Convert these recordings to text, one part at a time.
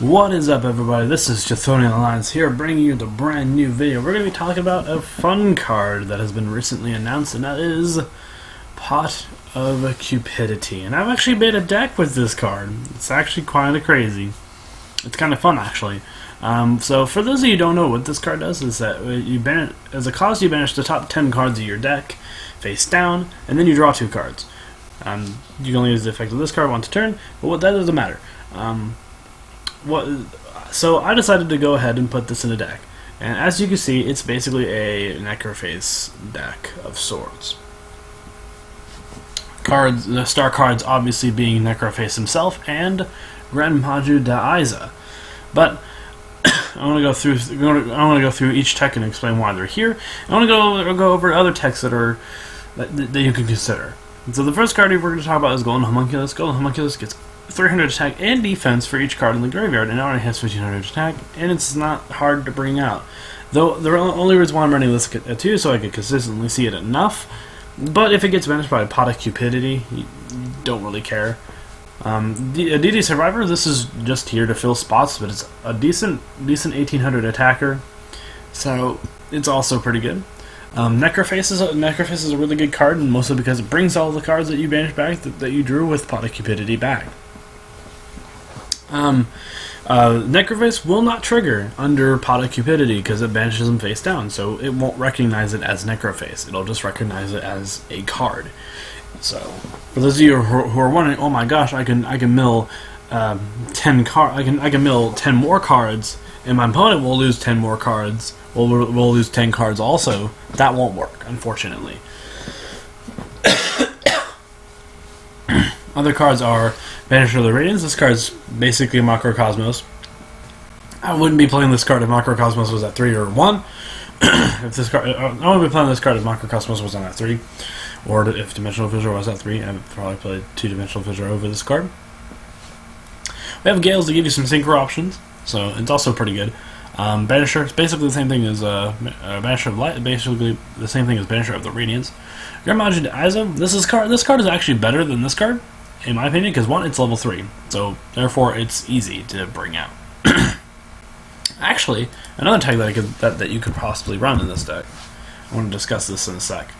What is up, everybody? This is Chthonian Alliance here, bringing you the brand new video. We're going to be talking about a fun card that has been recently announced, and that is Pot of Cupidity. And I've actually made a deck with this card. It's actually kind of crazy. It's kind of fun, actually. So for those of you who don't know, what this card does is that as a cost, you banish the top 10 cards of your deck face down, and then you draw 2 cards. You can only use the effect of this card once a turn, but that doesn't matter. So I decided to go ahead and put this in a deck, and as you can see, it's basically a Necroface deck of sorts. The star cards obviously being Necroface himself and Grand Maju Daiza, but I want to go through each tech and explain why they're here. I want to go over other techs that you can consider. And so the first card we're going to talk about is Golden Homunculus. Golden Homunculus gets 300 attack and defense for each card in the graveyard, and it already has 1500 attack, and it's not hard to bring out. Though the only reason why I'm running this at 2 so I can consistently see it enough. But if it gets banished by a Pot of Cupidity, you don't really care. A DD Survivor, this is just here to fill spots, but it's a decent 1800 attacker, so it's also pretty good. Necroface is a really good card, and mostly because it brings all the cards that you banished back that you drew with Pot of Cupidity back. Necroface will not trigger under Pot of Cupidity because it banishes them face down, so it won't recognize it as Necroface. It'll just recognize it as a card. So, for those of you who are wondering, oh my gosh, I can mill 10 I can mill 10 more cards, and my opponent will lose 10 more cards. We'll lose 10 cards also. That won't work, unfortunately. Other cards are Banisher of the Radiance. This card's basically Macrocosmos. I wouldn't be playing this card if Macrocosmos was at 3 or 1. I wouldn't be playing this card if Macrocosmos was on at 3. Or if Dimensional Fissure was at 3. I would probably play 2 Dimensional Fissure over this card. We have Gales to give you some synchro options, so it's also pretty good. Banisher, it's basically the same thing as Banisher of Light, basically the same thing as Banisher of the Radiance. Grand Maju Daiza, this card is actually better than this card, in my opinion, because 1, it's level 3, so therefore it's easy to bring out. Actually, another tag that you could possibly run in this deck. I want to discuss this in a sec.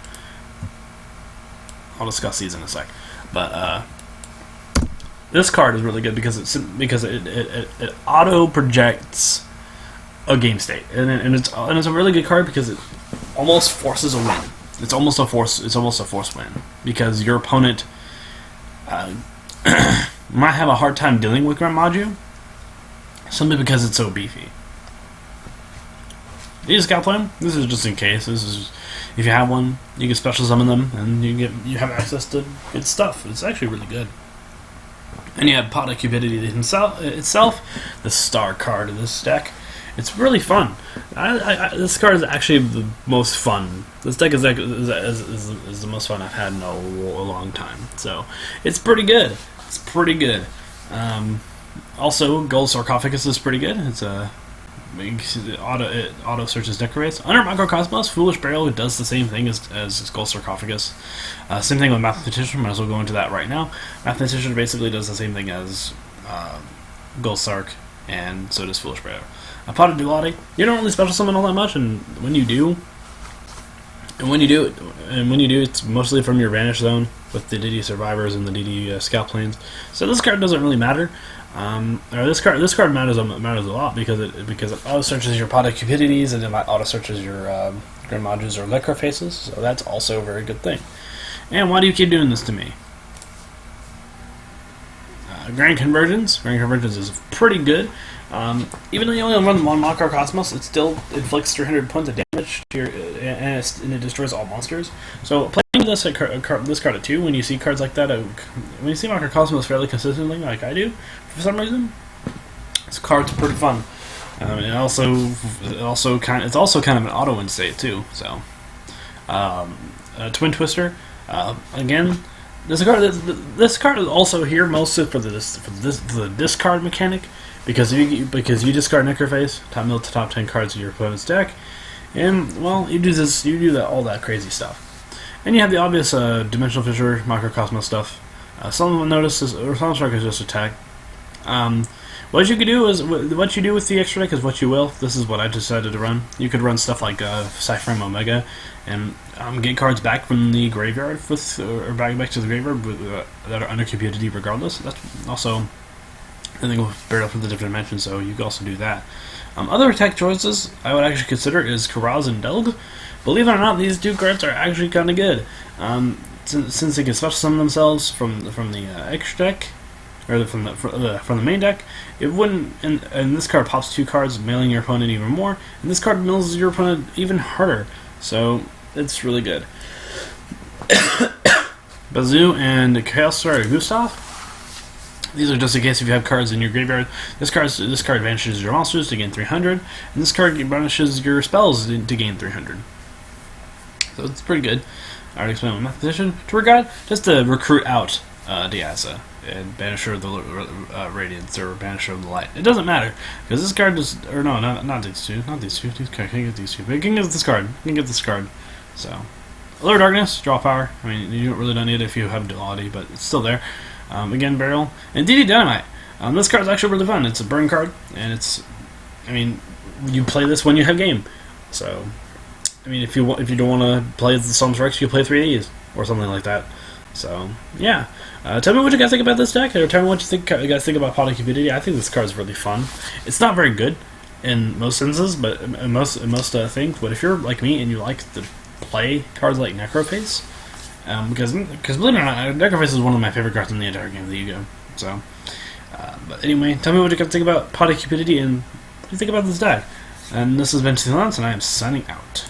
I'll discuss these in a sec, but this card is really good because it auto projects a game state, and it's a really good card because it almost forces a win. It's almost a force win because your opponent might have a hard time dealing with Grand Maju simply because it's so beefy. You just gotta play them. This is just in case. This is if you have one, you can special summon them, and you have access to good stuff. It's actually really good. And you have Pot of Cupidity itself, the star card of this deck. It's really fun. This card is actually the most fun. This deck is the most fun I've had in a long time. So it's pretty good. It's pretty good. Also, Gold Sarcophagus is pretty good. It's it auto searches Necroface. Under Macrocosmos, Foolish Burial does the same thing as Gold Sarcophagus. Same thing with Mathematician. Might as well go into that right now. Mathematician basically does the same thing as Gold Sarc, and so does Foolish Burial. A Pot of Duality, you don't really special summon all that much, and when you do, it's mostly from your Vanish Zone with the DD Survivors and the DD Scout Planes. So this card doesn't really matter. This card matters a lot because it auto searches your Pot of Cupidities and it auto searches your Grand Majus or Necrofaces. So that's also a very good thing. And why do you keep doing this to me? Grand Convergence. Grand Convergence is pretty good. Even though you only run 1 Macrocosmos, it still inflicts 300 points of damage to and it destroys all monsters. So playing this card at 2, when you see cards like that, when you see Macrocosmos fairly consistently, like I do, for some reason, this card's pretty fun. It's also kind of an auto win state too. So Twin Twister, again. This card is also here mostly for the discard mechanic, because you discard Necroface, mill to top 10 cards of your opponent's deck, and well, you do all that crazy stuff. And you have the obvious Dimensional Fissure, Macrocosmos stuff. Some notice is, or some strike is just attack. what you could do is what you do with the extra deck is what you will. This is what I decided to run. You could run stuff like Cypherm Omega, and get cards back from the graveyard with, or back to the graveyard that are under Cupidity regardless. That's also I think we'll buried up from the different dimensions, so you can also do that. Other tech choices I would actually consider is Karaz and Delg. Believe it or not, these two cards are actually kind of good. Since they can special summon themselves from the extra deck, or from the main deck, it wouldn't. And this card pops 2 cards, milling your opponent even more, and this card mills your opponent even harder. So it's really good. Bazoo and Kaelstar Gustav. These are just in case if you have cards in your graveyard. This card banishes your monsters to gain 300, and this card banishes your spells to gain 300. So it's pretty good. I already explained my math position. Tour guide, just to recruit out Diaza and Banisher of the Radiance or Banisher of the Light. It doesn't matter because this card is, or no, not these two, not these two. These cards can't get these two, but you can get this card. You can get this card. So, Allure Darkness, draw power. I mean, you really don't need it if you have Duality, but it's still there. Again, Burial and DD Dynamite. This card is actually really fun. It's a burn card, and it's, I mean, you play this when you have game. So, I mean, if you don't want to play the Psalms Rex, you play 3Ds or something like that. So, yeah. Tell me what you guys think about this deck, or tell me what you guys think about Pot of Cupidity. I think this card is really fun. It's not very good in most senses, but in most things. But if you're like me and you like to play cards like Necroface, because believe it or not, Necroface is one of my favorite cards in the entire game of the Yu-Gi-Oh! So, but anyway, tell me what you guys think about Pot of Cupidity and what you think about this deck. And this has been Silence, and I am signing out.